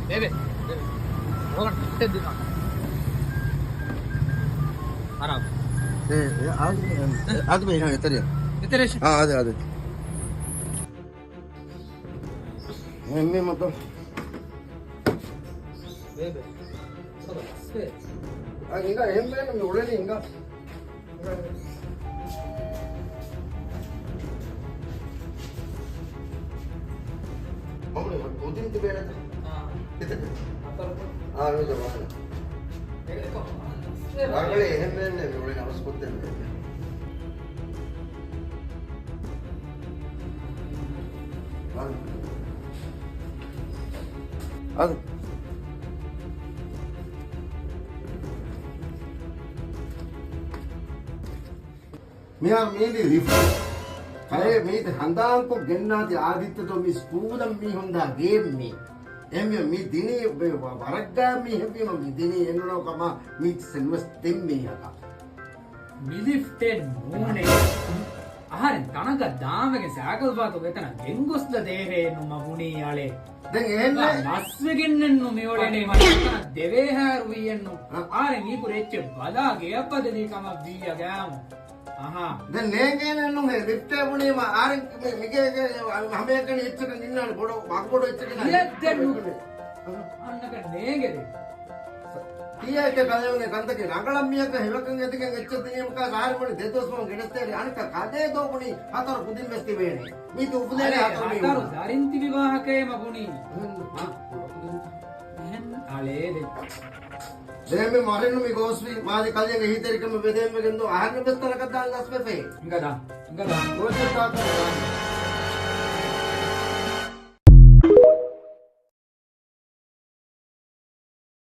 Bebe. Orang kita di mana? Arab. ಅದು ಬೇಕು ಎತ್ತರಿ Iteresh. ಅದೇ ಅದೇ ಎಮ್ಮೆ ಮತ್ತು Bebe. ಹಿಂಗ ಎಮ್ಮೆ ನಮ್ಗೆ ಉಳಲಿ ಹಿಂಗ ಉದ್ದಿನ ಬೇಡ ಆಗಲೇ ಎಮ್ಮೆ ಉಳಿ ನಮಸ್ಕೊತೇನೆ ಅದು Minha mili rifu. Kaya mi handaan ko gennaati aaditya to mi schoolam mi hunda game mi. Emmi mi dini waragga mi hebi mi dini enno kama mi senwas temmi haka. Milifted moone. Aharin tanaga daamage sagal baatu vetana gengusla dehe nu maguni ale. දැන් එහෙන්නේ නස්වෙගෙන්නෙන්නු මෙවලනේ මට දෙවේ හැරුවියෙන්නු ආරෙන් ඊපු රෙච්ච බලාගේ අපදලී කමක් දීයා ගෑමු ආහා දැන් නේගෙන නුගේ lift එකේ මා ආරෙන් මිගේ හැමයකනේ එච්චක නින්නානේ බොඩ මග්ගොඩ එච්චක ඉලද්දෙන්නු අන්නක නේගෙද ටියක කලවනේ කන්දකේ රංගලම් මියක හෙලකන් එතකන් එච්ච දිනේමක සාරිමනේ දෙදොස් මොන් ගෙනස්තේ අනික කදේ දෝපුනි හතර පුදින් මෙස්ති වේනේ මේ තු උපදේනේ හතර මේ හතර දරින්ති විවාහකේ මගුණි අලේ දැන් මේ මරෙන්නු මේ ගෝස්වි මාදි කල්යගේ හිතරිකම බෙදෙන්න ගෙන්දෝ ආහන්න බස්තර කද්දාල් ගස් මෙපේ ඉංගදා ඔය තාත්තා